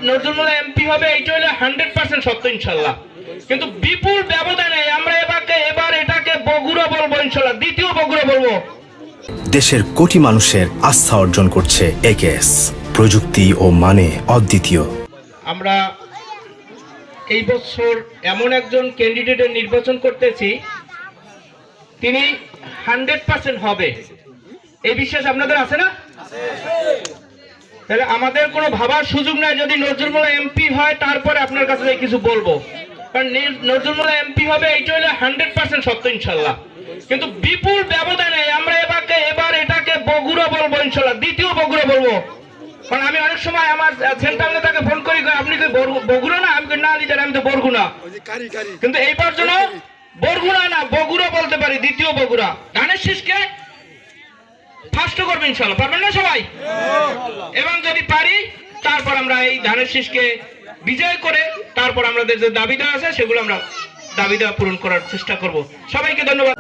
Nazrul MP হবে এইটা হলো 100% সত্য ইনশাআল্লাহ, কিন্তু বিপুল ব্যবধানে আমরা এবার এটাকে বগুড়া বলবো ইনশাআল্লাহ, দ্বিতীয় বগুড়া বলবো। দেশের কোটি মানুষের আস্থা অর্জন করছে একেএস, প্রযুক্তি ও মানে অদ্বিতীয়। আমরা এই বছর এমন একজন ক্যান্ডিডেটের নির্বাচন করতেছি, তিনি 100% হবে, এই বিশ্বাস আপনাদের আছে না? তাহলে আমাদের কোনো ভাবার সুযোগ নাই, যদি নজরুল এমপি হয় তারপরে আপনার কাছে কিছু বলবো, কারণ নজরুল এমপি হবে এইটা হলো 100% সত্য ইনশাআল্লাহ, কিন্তু বিপুল ব্যবধানে আমরা এবার এটাকে বগুড়া বলবো ইনশাআল্লাহ, দ্বিতীয় বগুড়া বলবো। কারণ আমি অনেক সময় আমার সেন্টারে তাকে ফোন করি, আপনি কি বগুড়া না? আমি না লিডার, আমি তো বরগুনা, কিন্তু এইবার যেন বরগুনা না বগুড়া বলতে পারি, দ্বিতীয় বগুড়া। ধানের শীষকে ফার্স্ট করবে ইনশাআল্লাহ, পারবেন না সবাই? এবং যদি পারি তারপর আমরা এই ধানের শীষকে বিজয় করে তারপর আমাদের যে দাবি দেওয়া আছে সেগুলো আমরা দাবি দেওয়া পূরণ করার চেষ্টা করব। সবাইকে ধন্যবাদ।